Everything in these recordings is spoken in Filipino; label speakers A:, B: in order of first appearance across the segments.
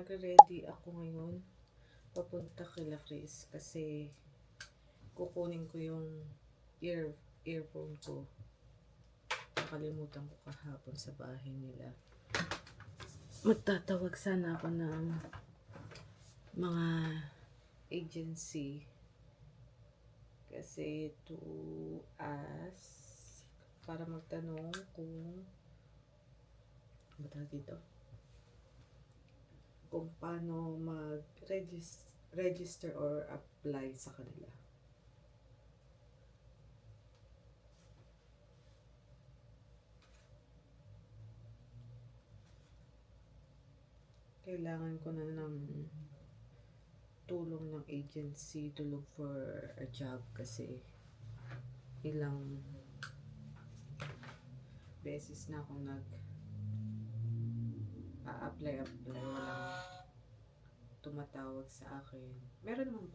A: nagre-ready ako ngayon papunta kila Chris kasi kukunin ko yung earphone ko. Nakalimutan ko kahapon sa bahay nila. Magtatawag sana ako ng mga agency kasi to ask para magtanong kung dito kung paano mag-register or apply sa kanila. Kailangan ko na ng tulong ng agency to look for a job kasi ilang beses na akong apply walang tumatawag sa akin. Meron naman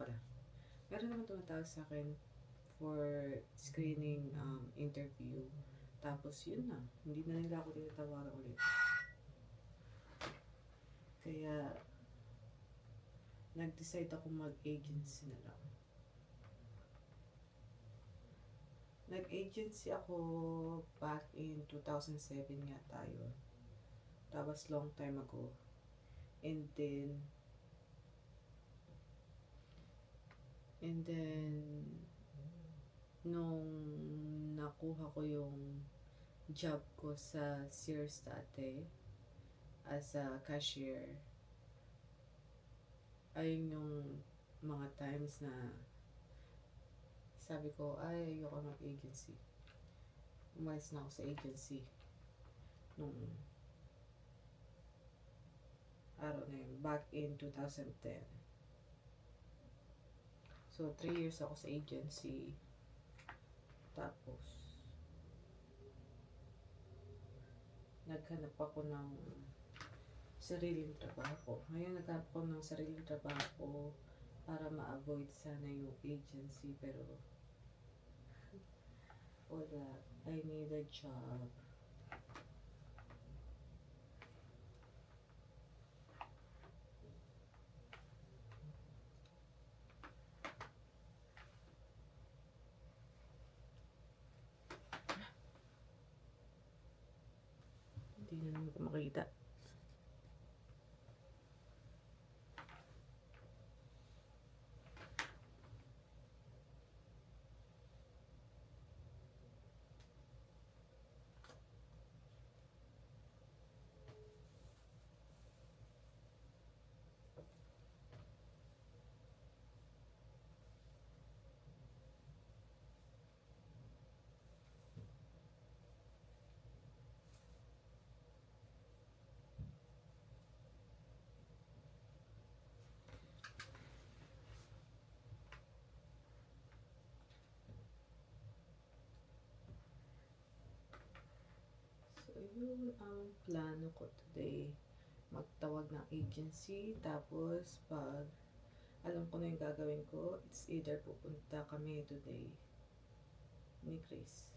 A: tumatawag sa akin for screening interview, tapos yun na, hindi na nila ako tinatawagan ulit. Kaya nag-decide ako mag-agency na lang. Nag-agency ako back in 2007 nga tayo. That was long time ago. And then nung nakuha ko yung job ko sa Sears dati as a cashier, ayun yung mga times na sabi ko, ay, ayoko mag-agency. Umalis na ako sa agency nung araw na yun, back in 2010. So, 3 years ako sa agency. Tapos, naghanap ako ng sariling trabaho. Ngayon, naghanap ako ng sariling trabaho para ma-avoid sana yung agency, pero wala. I need a job. Hindi na naman ko makita. Yun ang plano ko today. Magtawag ng agency, tapos pag alam ko na yung gagawin ko, it's either pupunta kami today ni Chris.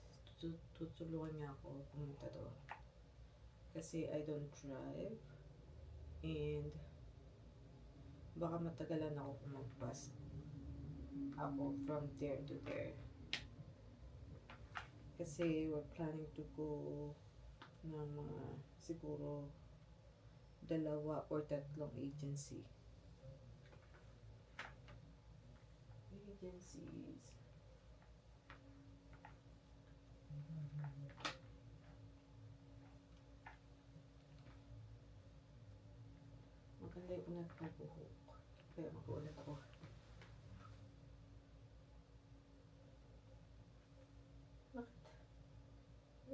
A: Tutulungan niya ako pumunta doon. Kasi I don't drive and baka matagalan ako kung mag-bus ako from there to there. Kasi we're planning to go ng mga siguro 2 or 3 agencies. Maganda yung unat ng buhok, kaya mag-ulat ako. Look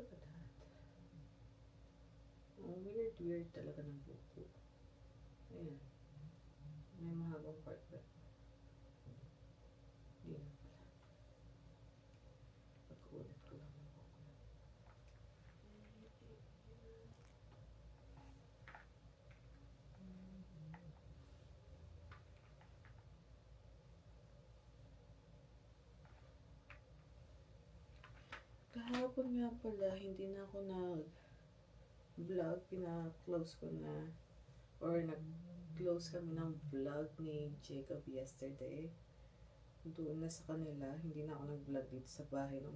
A: at that. Weird talaga ng buhok. Ayan. May mahabang part ba? Hindi na pala. Pag-ulat ko lang ng buhok. Kahapon nga pala, hindi na ako nag-vlog. Pina-close ko na or nag-close kami ng vlog ni Jacob yesterday. Doon na sa kanila, hindi na ako nag-vlog dito sa bahay nung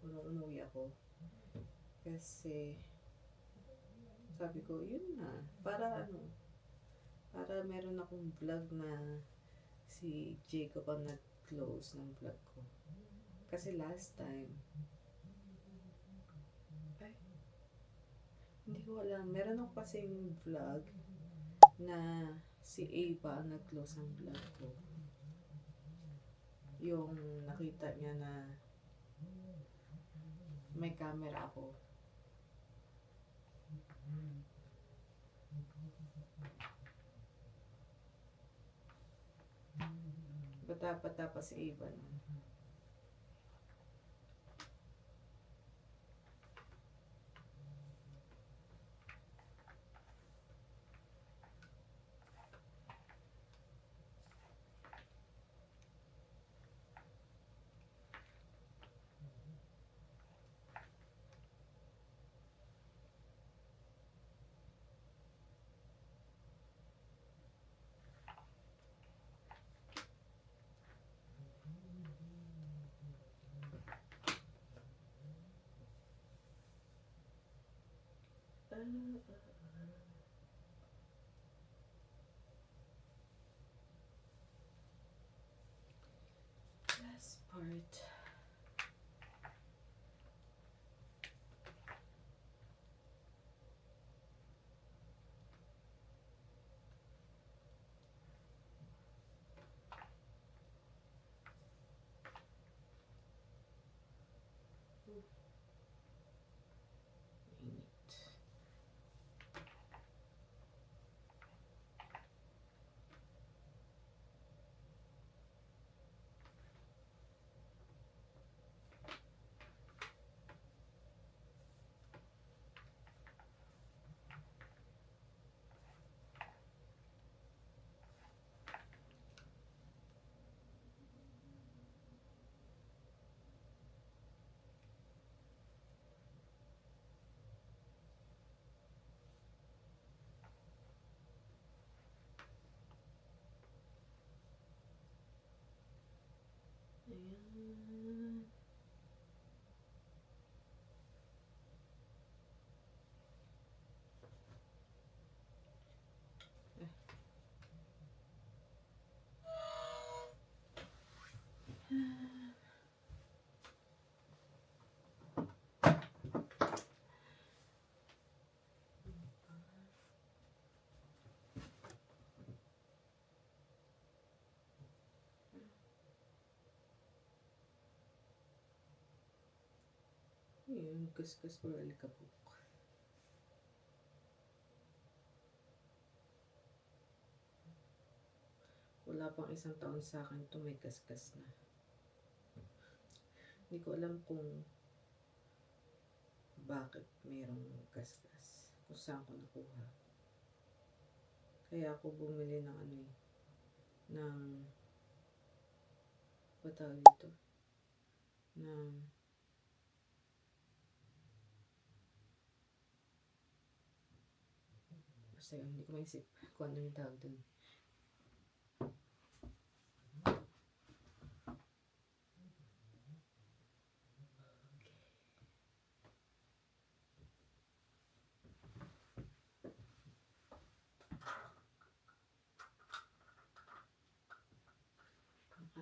A: umuwi ako. Kasi sabi ko, yun na. Para meron akong vlog na si Jacob ang nag-close ng vlog ko. Kasi last time, hindi ko alam. Meron ako kasing vlog na si Ava ang nag-close ng vlog ko. Yung nakita niya na may camera ako. Bata pa si Ava nun. Last part. Init. Ayan. Yun, kuskus or alikabok. Wala pang isang taon sa akin ito may kaskas na. Hindi ko alam kung bakit mayroong kaskas. Kung saan ko nakuha. Kaya ako bumili ng ng tawag dito? Basta yun, hindi ko maisip kung ano yung tawag dun.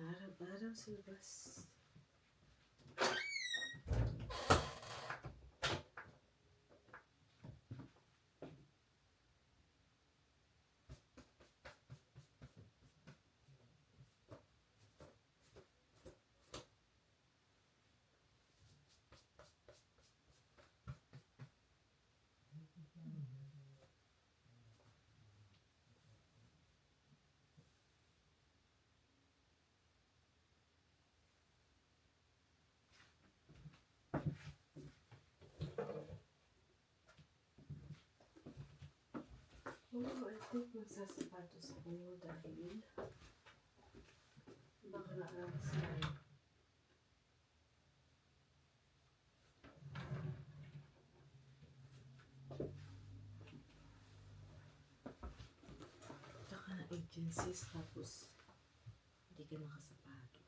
A: Araw-araw sa labas. I think magsasapatos ako dahil baka naalas tayo. sis, tapos hindi ka nakasapatos.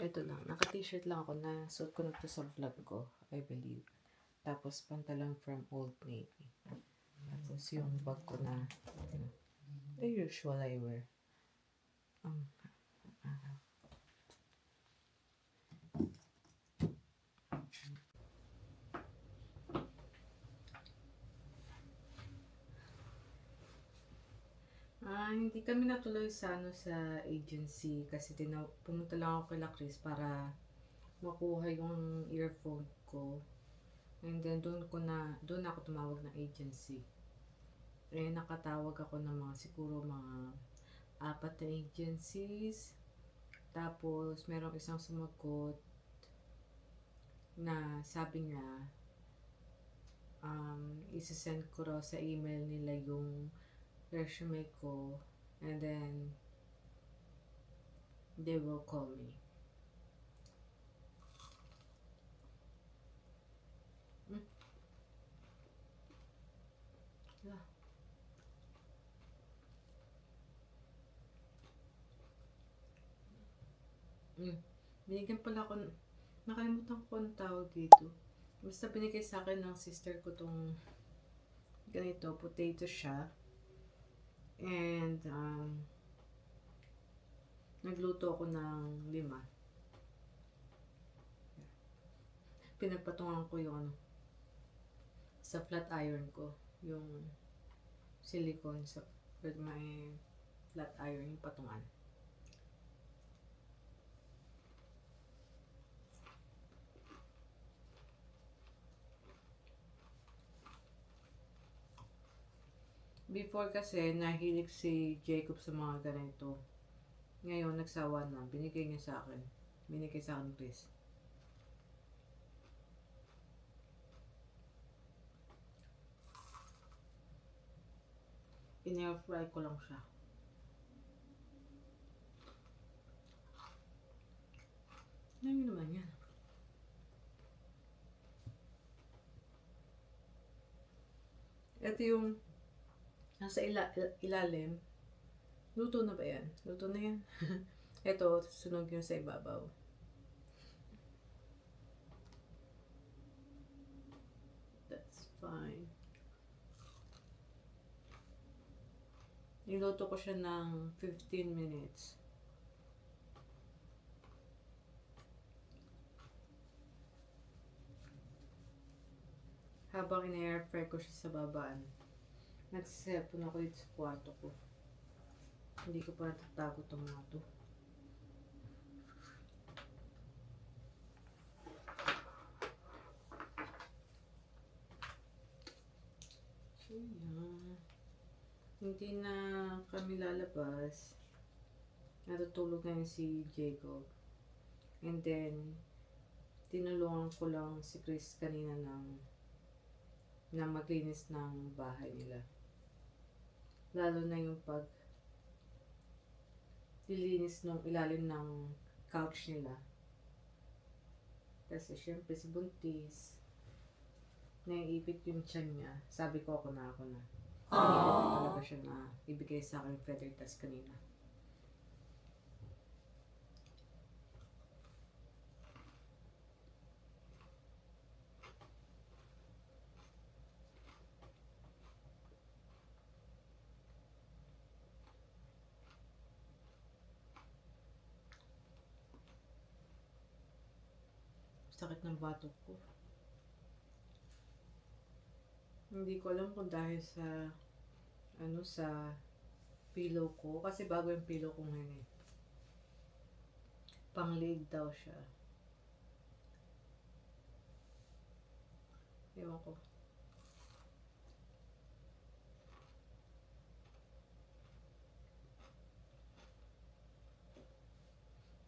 A: Ito lang, naka-t-shirt lang ako na suot ko na to sa vlog ko, I believe. Tapos pantalon from Old Navy. Tapos yung bag ko na, the usual I wear. Hindi kami natuloy sa sa agency kasi pumunta lang ako kay Chris para makuha yung earphone ko. And then doon ako tumawag ng agency. Eh nakatawag ako ng siguro mga 4 na agencies. Tapos merong isang sumagot na sabi niya isasend ko raw sa email nila yung resume ko, and then they will call me. Binigyan pala ako, nakalimutan ko ang tawag dito. Basta binigay sa akin ng sister ko tong ganito, potato siya. And nagluto ako ng 5. Pinagpatungan ko yung sa flat iron ko, yung silicone sa with my flat iron, yung patungan. Before kasi, nahilig si Jacob sa mga ganito. Ngayon, nagsawa na. Binigay niya sa akin. Binigay sa akin, Chris. In-air-fry ko lang siya. Ano naman yan? Ito yung nasa ilalim. Luto na ba yan? Luto na yan. Ito, sunog yung sa ibabaw. That's fine. Niluto ko siya ng 15 minutes. Habang in-airfry ko siya sa babaan, nagsisepon ako dito sa kwarto ko. Hindi ko pa natatago itong mga to. So, yan. Hindi na kami lalabas. Natutulog na yun si Jacob. And then, tinulungan ko lang si Chris kanina na maglinis ng bahay nila. Lalo na yung lilinis ng ilalim ng couch nila. Kasi syempre si Buntis, naiipit yung tiyan niya. Sabi ko ako na. Hindi ko talaga siya na ibigay sa akin feather dust kanina. Sakit ng batok ko. Hindi ko alam kung dahil sa pillow ko. Kasi bago yung pillow ko ngayon eh. Pangliig daw siya. Ewan ko.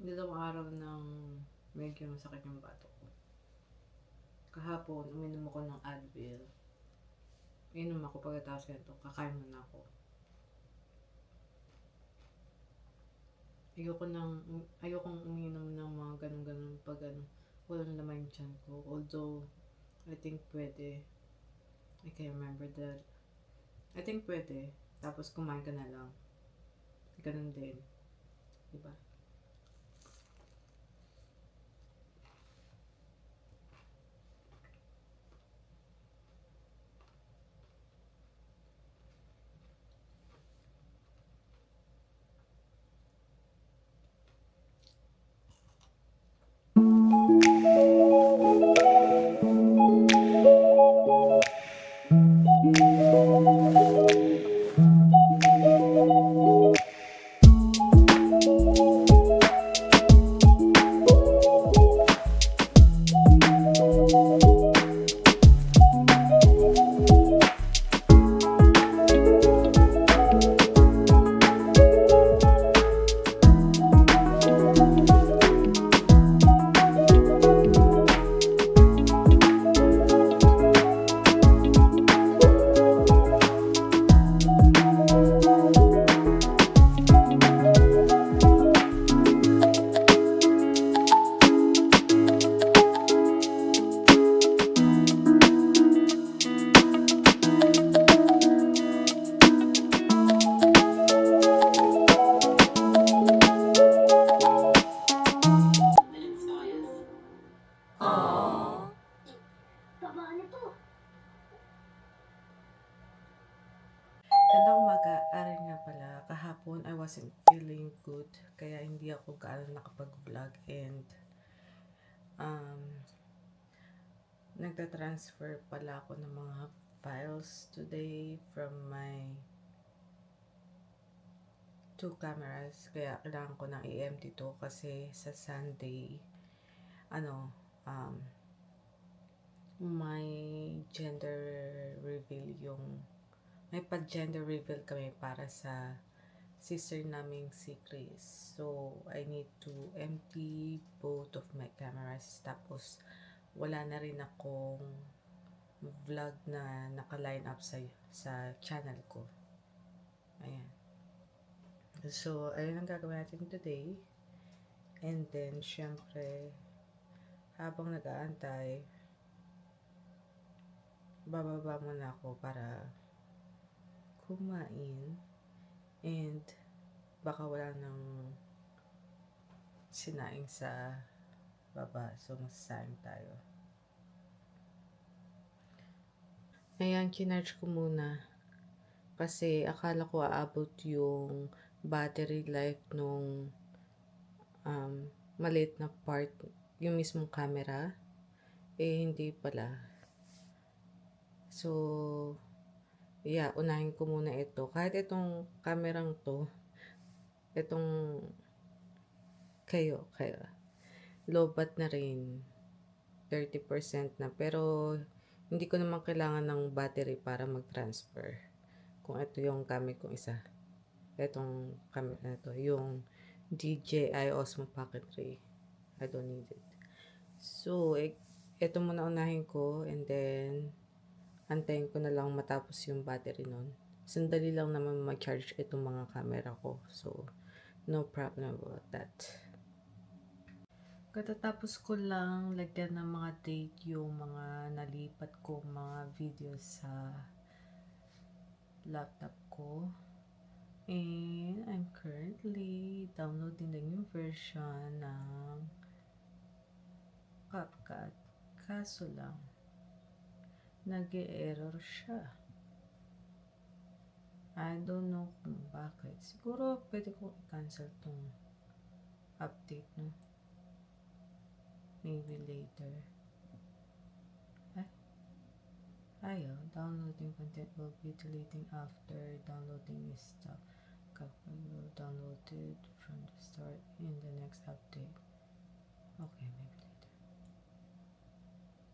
A: Dalawang araw ng medyo masakit yung batok ko. Kahapon, uminom ako ng Advil. Inom ako pagkatapos nito, kakain muna ako. Ayokong uminom ng mga ganun-ganun pag walang laman yung tiyan ko. Although, I think pwede. I can't remember that. I think pwede. Tapos kumain ka na lang. Ganun din. Diba? Gandang umaga, Arin nga pala. Kahapon, I wasn't feeling good. Kaya hindi ako gaano nakapag-vlog and nagta-transfer pala ako ng mga files today from my 2 cameras. Kaya kailangan ko ng i-empty to kasi sa Sunday, may gender reveal may pa-gender reveal kami para sa sister naming si Chris. So, I need to empty both of my cameras. Tapos, wala na rin akong vlog na naka-line up sa channel ko. Ayan. So, ayun ang gagawin natin today. And then, syempre, habang nag-aantay, bababa muna ako para kumain. And, baka wala nang sinaing sa baba. So, masasaing tayo. Ayan, kinarge ko muna. Kasi, akala ko aabot yung battery life nung maliit na part, yung mismong camera. Hindi pala. So, yeah, unahin ko muna ito. Kahit itong kamerang to, itong kayo, lobat na rin. 30% na. Pero, hindi ko naman kailangan ng battery para mag-transfer. Kung ito yung gamit kong isa. Itong camera na ito. Yung DJI Osmo Pocket 3. I don't need it. So, ito muna unahin ko. And then, antayin ko na lang matapos yung battery nun. Sandali lang naman ma-charge itong mga camera ko. So, no problem about that. Katatapos ko lang lagyan ng mga date yung mga nalipat ko mga videos sa laptop ko. And I'm currently downloading the new version ng CapCut. Kaso lang, nag-e-error siya. I don't know kung bakit. Siguro pwede kong i-cancel tong update, no? Maybe later. Ayaw, downloading content will be deleting after downloading is stopped. CapCut will download it from the start in the next update. Okay, maybe later.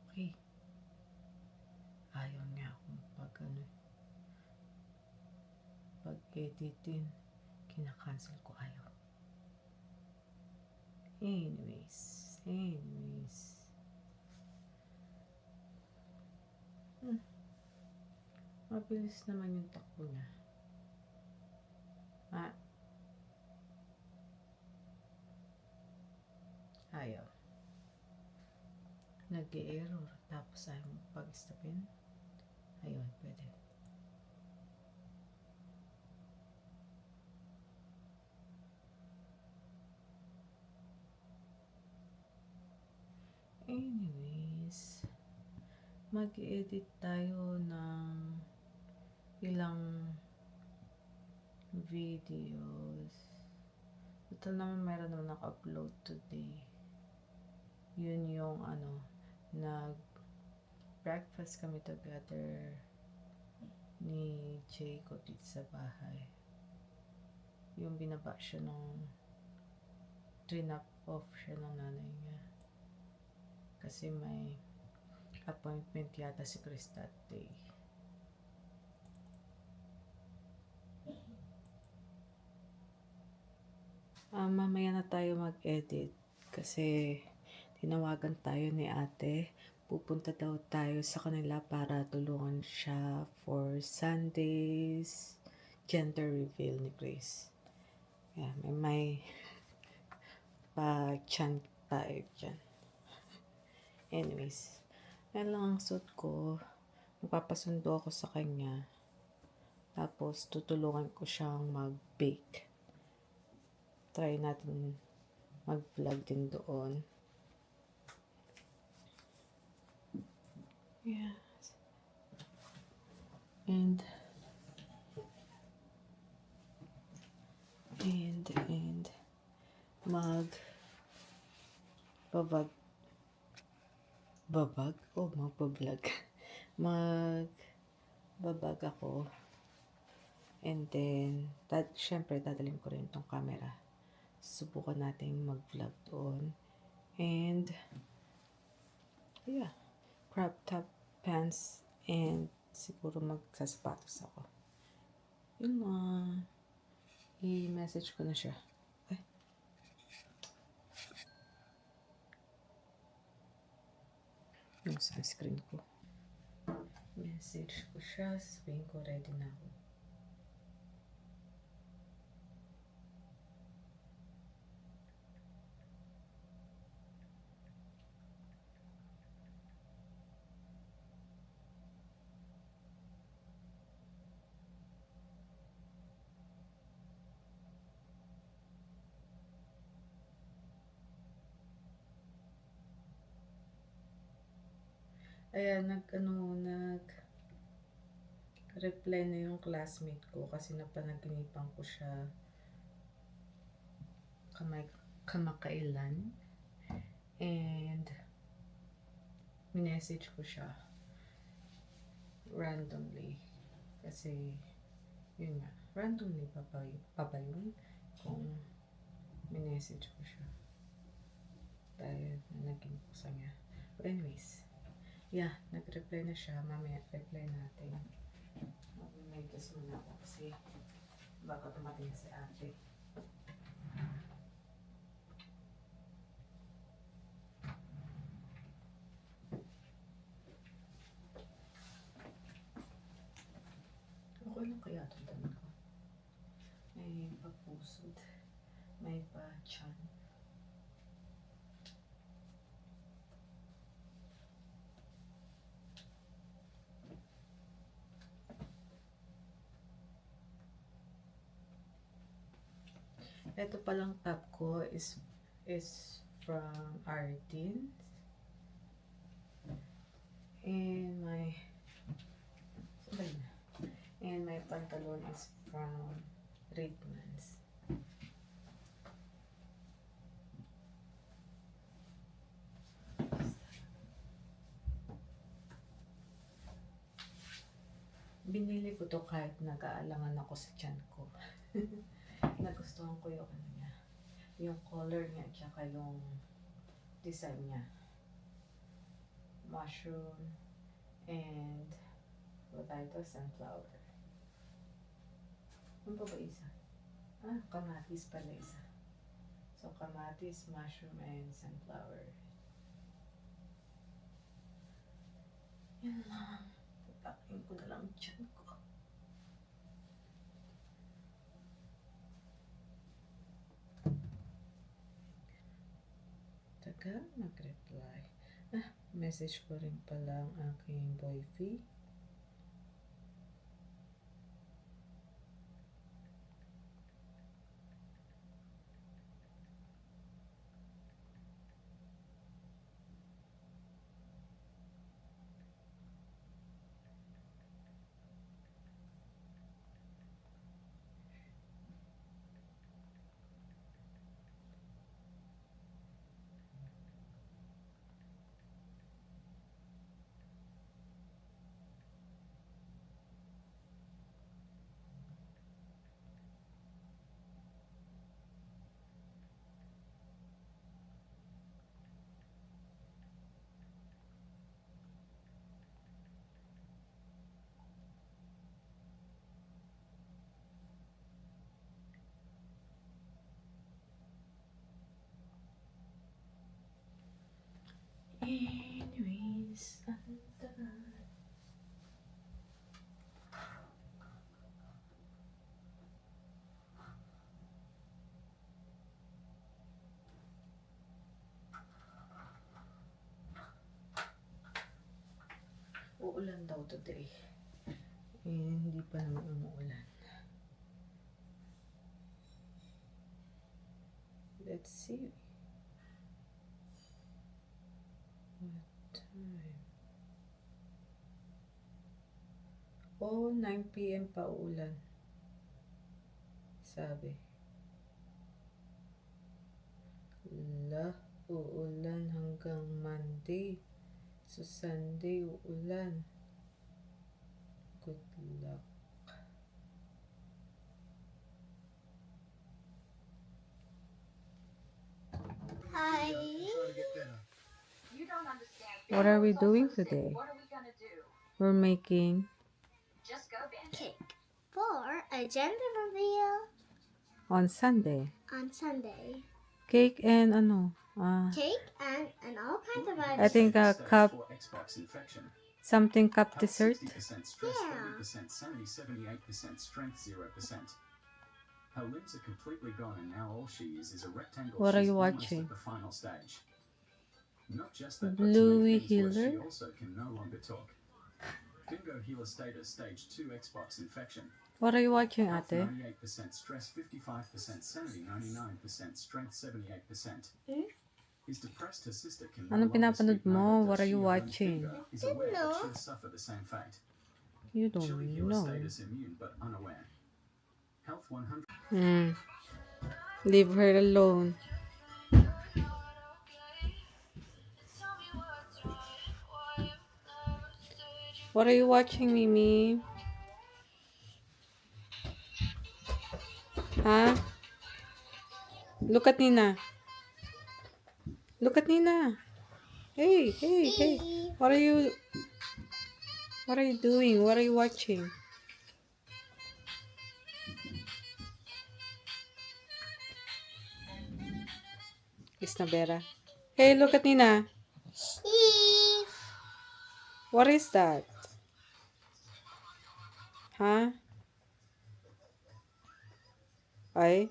A: Okay. editin, kinakancel ko kayo. Anyways. Mabilis naman yung takbo niya. Ayaw. Nag-error. Tapos ayaw mo pag-stopin. Ayun, pwede. Anyways, mag-edit tayo ng ilang videos. Ito naman meron naman naka-upload today. Yun yung nag-breakfast kami together ni Jacob dito sa bahay. Yung binaba siya trinap off siya ng nanay niya. Kasi may appointment yata si Chris that day. Mamaya na tayo mag-edit kasi tinawagan tayo ni ate. Pupunta daw tayo sa kanila para tulungan siya for Sunday's gender reveal ni Grace. Yeah, may pa-chan tayo dyan. Anyways, yan lang ang suit ko. Magpapasundo ako sa kanya. Tapos, tutulungan ko siyang mag-bake. Try natin mag-vlog din doon. Yeah. And mag-babag. Magpa-vlog. Mag-babag ako. And then, syempre, dadalhin ko rin tong camera. Subukan natin mag-vlog doon. And, yeah. Crop top pants. And, siguro magsasapatos ako. Yun lang. I-message ko na siya. Yung sunscreen ko. Message ko siya. Sabihin ko ready na ako. Ayan, nag-reply na yung classmate ko kasi napanaginipan ko siya kamakailan. And, minessage ko siya randomly. Kasi, yun nga, randomly pa ba yun? Kung minessage ko siya. Dahil naging ko sa niya. But anyways, yeah, nag-reply na siya. Mamaya, reply natin. Mag-megas muna ako kasi baka dumating si ate. Okay lang kaya itong damit ko. May pagpusod. May pa-chan. Ito palang top ko is from Artin. And my pantalon is from Redmans. Binili ko to kahit nag-aalangan ako sa tiyan ko. Nagustuhan ko yung niya. Yung color niya, tsaka yung design niya. Mushroom and potato sunflower. Ano pa ba isa? Ah, kamatis pala isa. So, kamatis, mushroom, and sunflower. Yan lang. Patakin ko na lang tiyan ko. Taga mag-reply. Ah, message ko rin pala ang aking boyfriend. Anyways, ang tagal. Uulan daw today. Hindi pa naman umuulan. Let's see. What time? Oh, 9 p.m. pa uulan. Sabi. Uulan hanggang Monday. So, Sunday, uulan. Good luck.
B: Hi.
A: What are we doing today? We're making
B: Cake for a gender reveal
A: on Sunday.
B: on Sunday.
A: Cake and
B: Cake and all kinds of
A: I
B: items.
A: think a cup, something cup dessert.
C: 60% stress,
B: Yeah.
C: 30% sanity, 78% strength, 0%. Her limbs are completely gone and now all she is a rectangle.
A: What are
C: She's
A: you
C: almost
A: watching?
C: at the final stage. Not just that, but
A: Bluey
C: to make things worse,
A: Healer?
C: she also can no longer talk. Bingo Healer status stage 2 Xbox infection.
A: What are you watching,
C: Health
A: ate?
C: 98% stress, 55% sanity, 99% strength, 78%. Is depressed, her sister can no
A: Anong
C: longer
A: pinapanood
C: speak, neither
A: mo?
C: does
A: What are
C: she.
A: you
C: Her own
A: watching?
C: Bingo is aware that
B: know.
C: she'll suffer the same fate.
A: You don't
C: Chili Healer
A: know.
C: status immune but unaware. Health 100.
A: Leave her alone. What are you watching, Mimi? Huh? Look at Nina. Look at Nina. Hey, hey, hey. What are you doing? What are you watching? It's Nabera. Hey, look at Nina. What is that? Huh? Ay?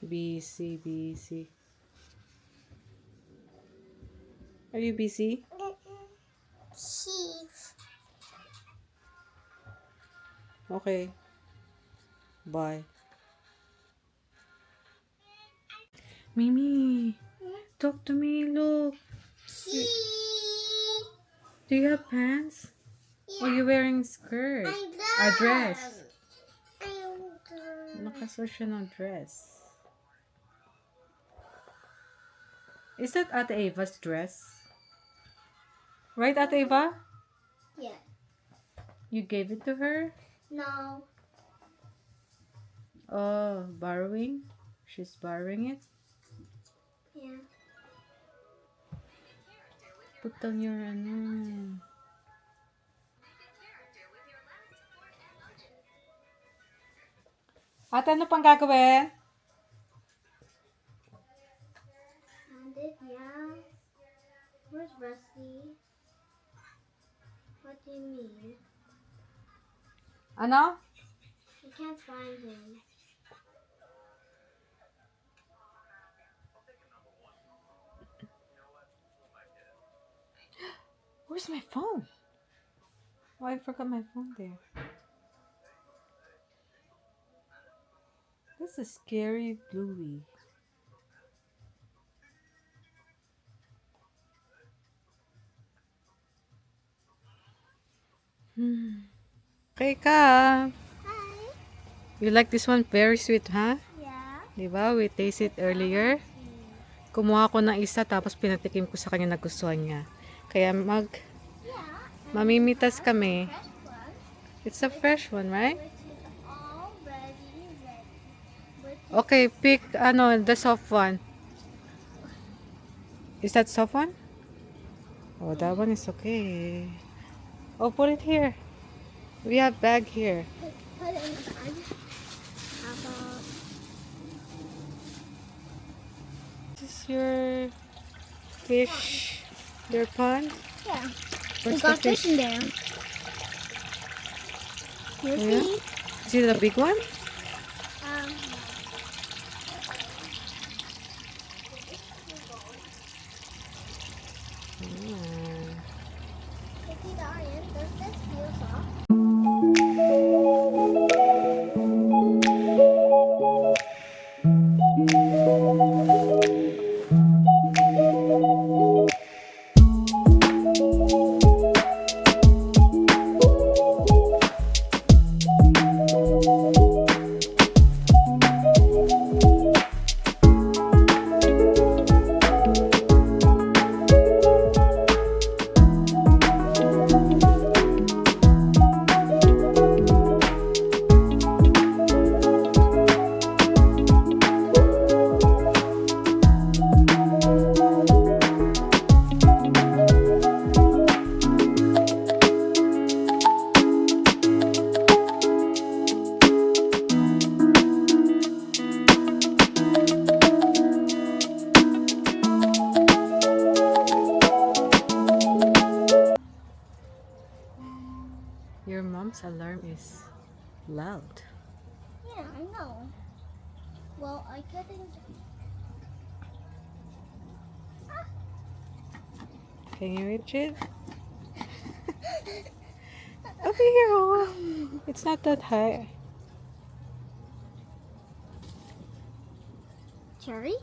A: Busy, busy. Are you busy? Okay. Bye. Mimi, talk to me. Look. Do you have pants? Or you wearing skirt? A dress. Nakasuot siya ng dress. Is that Ate Ava's dress? Right, Ate Ava?
B: Yeah.
A: You gave it to her?
B: No.
A: Oh, borrowing? She's borrowing it?
B: Yeah.
A: put down your ano. At ano pang gagawin?
B: And it, yeah. Where's Rusty? What do you mean?
A: Ano?
B: I can't find him.
A: Where's my phone? Oh, I forgot my phone there. This is scary Bluey. Okay ka.
B: Hi.
A: You like this one? Very sweet, huh?
B: Yeah.
A: Diba? We tasted earlier. Kumuha ko ng isa tapos pinatikim ko sa kanya, nagustuhan niya. Kaya
B: Yeah.
A: mamimitas kami.
B: Fresh one,
A: It's a fresh one, right?
B: which is already ready. Which
A: Okay, pick the soft one. Is that soft one? Oh, that one is okay. Oh, put it here. We have bag here.
B: put it in the bag. How about
A: This is your fish, your pond.
B: yeah?
A: Where's
B: We got
A: the
B: fish in there. You
A: Yeah?
B: see?
A: Is it a big one?
B: Um. Cookie Darian, does this feel soft?
A: Your mom's alarm is loud.
B: Yeah, I know. Well, I couldn't.
A: Can you reach it? Over here, oh. It's not that high.
B: Cherry?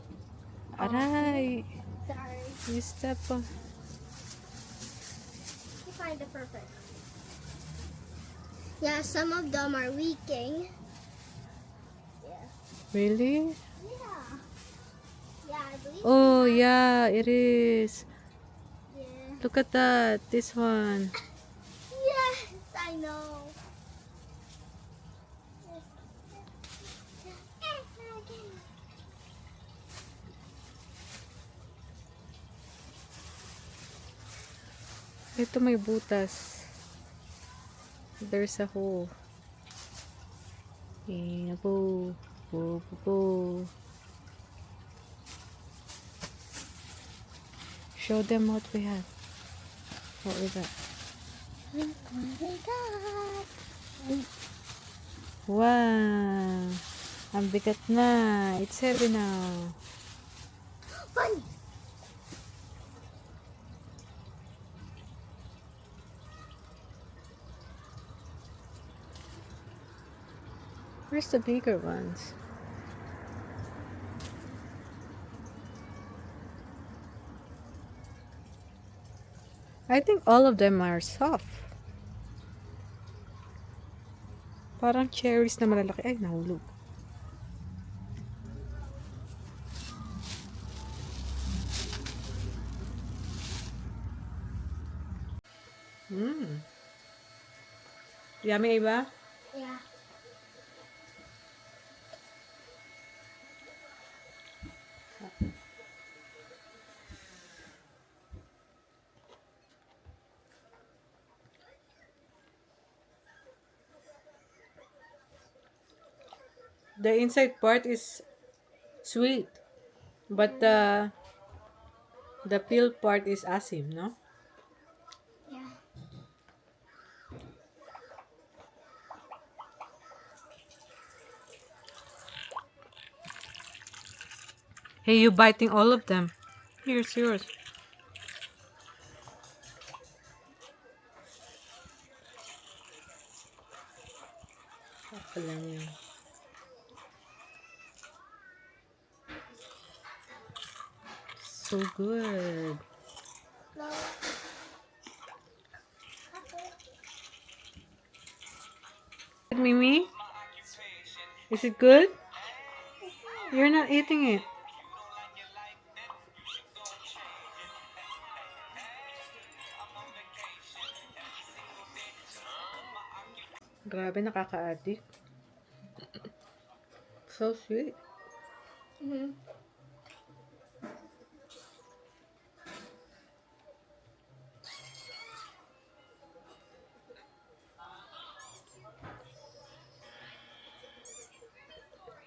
A: Aray,
B: Sorry.
A: you step on.
B: You find it perfect. Yeah, some of them are leaking. Yeah.
A: Really?
B: Yeah. Yeah, I believe.
A: Oh, yeah, it is.
B: Yeah.
A: Look at that. This one.
B: Yes, I know.
A: Ito may butas. There's a hole. Po, po, po, po. Show them what we have. What we got.
B: Look what we got.
A: Wow! Ang bigat na. It's heavy now.
B: Bunny.
A: Where's the bigger ones? I think all of them are soft. Parang cherries na malalaki. Ay, nahulog. Yummy, Ava?
B: Yeah.
A: The inside part is sweet, but the peel part is asim, no?
B: Yeah.
A: Hey, you biting all of them. Here's yours. Apa lang yan? So good.
B: No.
A: Mimi, is it good? You're not eating it. Grabe, nakaka-addict. So sweet.
B: Mm-hmm.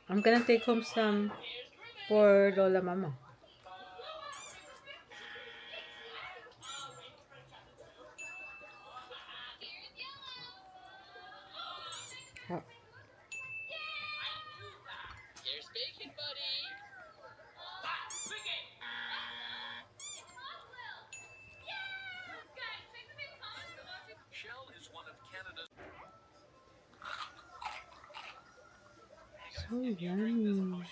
A: I'm gonna take home some for Lola Mama. Ha- So yummy.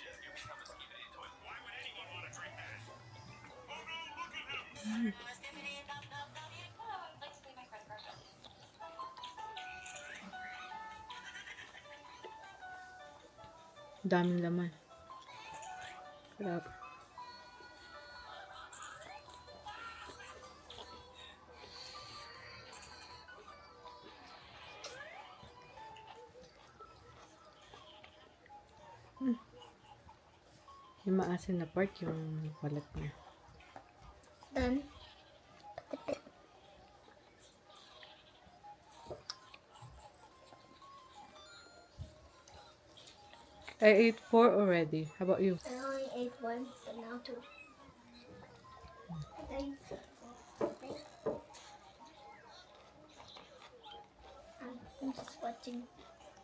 A: Daming laman. Sarap. Yung maasin na part, yung balat niya.
B: Done.
A: I ate 4 already. How about you?
B: I only ate one, but now two. Thanks. I'm just watching.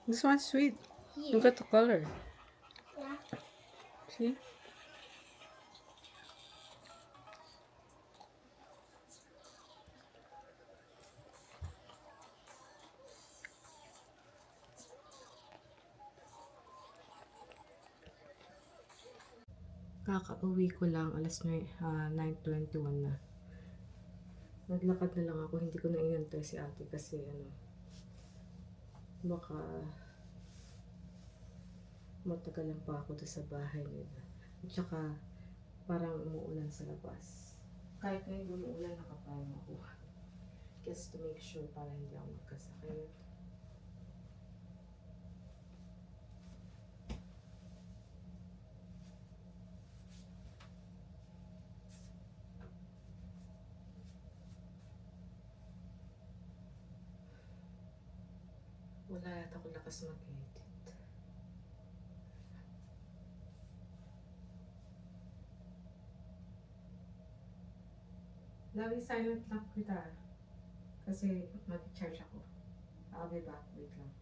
A: This one's sweet.
B: Here.
A: Look at the color.
B: Yeah.
A: See? Kakauwi ko lang alas 9:21 na. Naglakad na lang ako, hindi ko na inantay si ate kasi baka matagalan pa ako doon sa bahay nila. At saka parang umuulan sa labas. Kahit ngayon umuulan, nakapayong ako. Just to make sure para hindi ako magkasakit. Wala yata akong lakas mag-edit. Lagi silent lang kita. Kasi mag-charge ako. I'll be back. Wait lang.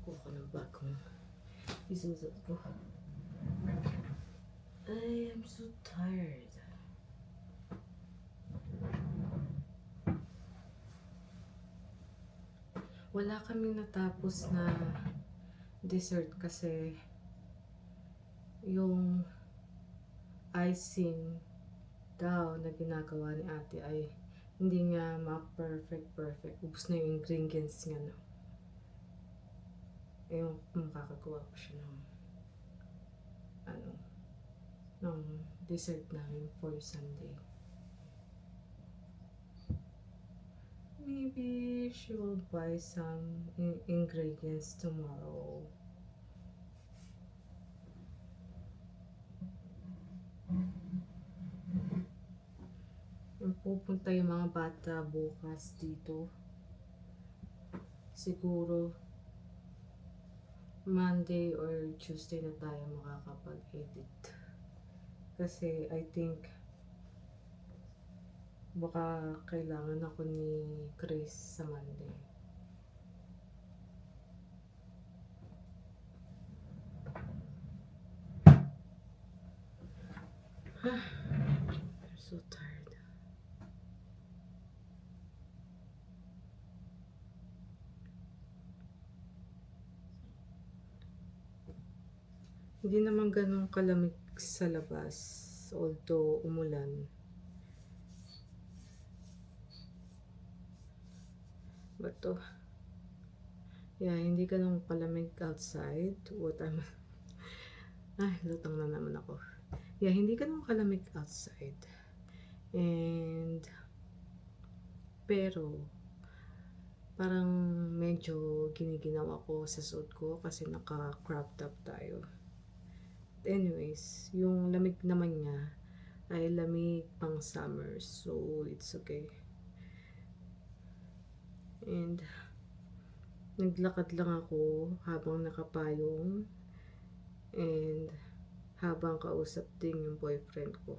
A: Kuha ko ng bagong isusunod ko. I am so tired. Wala kaming natapos na dessert kasi yung icing daw na ginagawa ni ate ay hindi nga ma-perfect. Ubus na yung ingredients nga, no. Yung makakagawa ko siya ng ng dessert namin for Sunday. Maybe she will buy some ingredients tomorrow. Pupunta yung mga bata bukas dito. Siguro Monday or Tuesday na tayo makakapag-edit. Kasi I think baka kailangan ako ni Chris sa Monday. I'm so tired. Hindi naman ganun kalamig sa labas, although umulan. But yeah, hindi ganun kalamig outside. Lutang na naman ako. Yeah, hindi ganun kalamig outside. Pero parang medyo giniginaw ako sa suot ko kasi naka-crop top tayo. Anyways, yung lamig naman niya ay lamig pang summer, so it's okay. And naglakad lang ako habang nakapayong and habang kausap din yung boyfriend ko.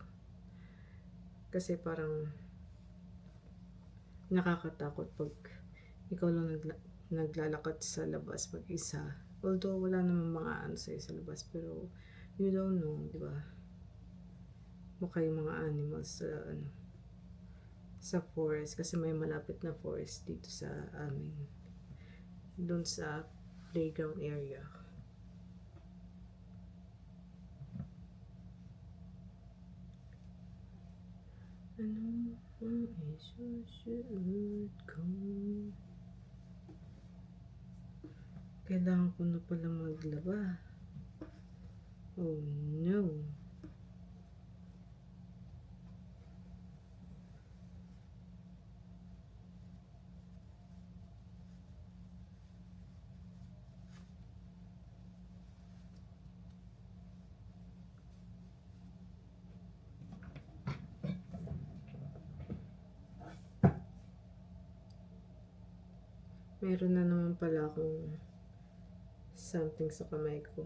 A: Kasi parang nakakatakot pag ikaw lang naglalakad sa labas mag-isa. Although wala namang mga sa'yo sa labas, pero you don't know, di ba? Baka yung mga animals sa forest, kasi may malapit na forest dito sa amin, doon sa playground area. Ano ang isusuot ko? Kailangan ko na pala maglaba. Oh no. Meron na naman pala akong something sa kamay ko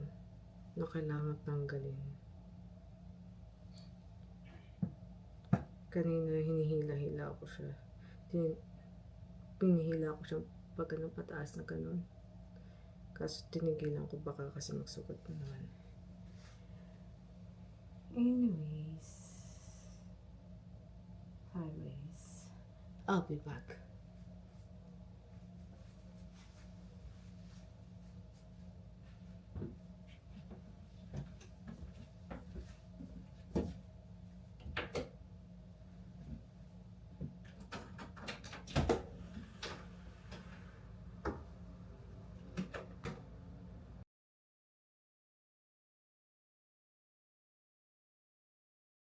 A: na kailangan tanggalin. Kanina hinihila-hila ko siya. Pinihila ko siya pag pataas na ganun. Kaso tinigilan ko baka kasi magsugat na naman. Anyways, highways. I'll be back.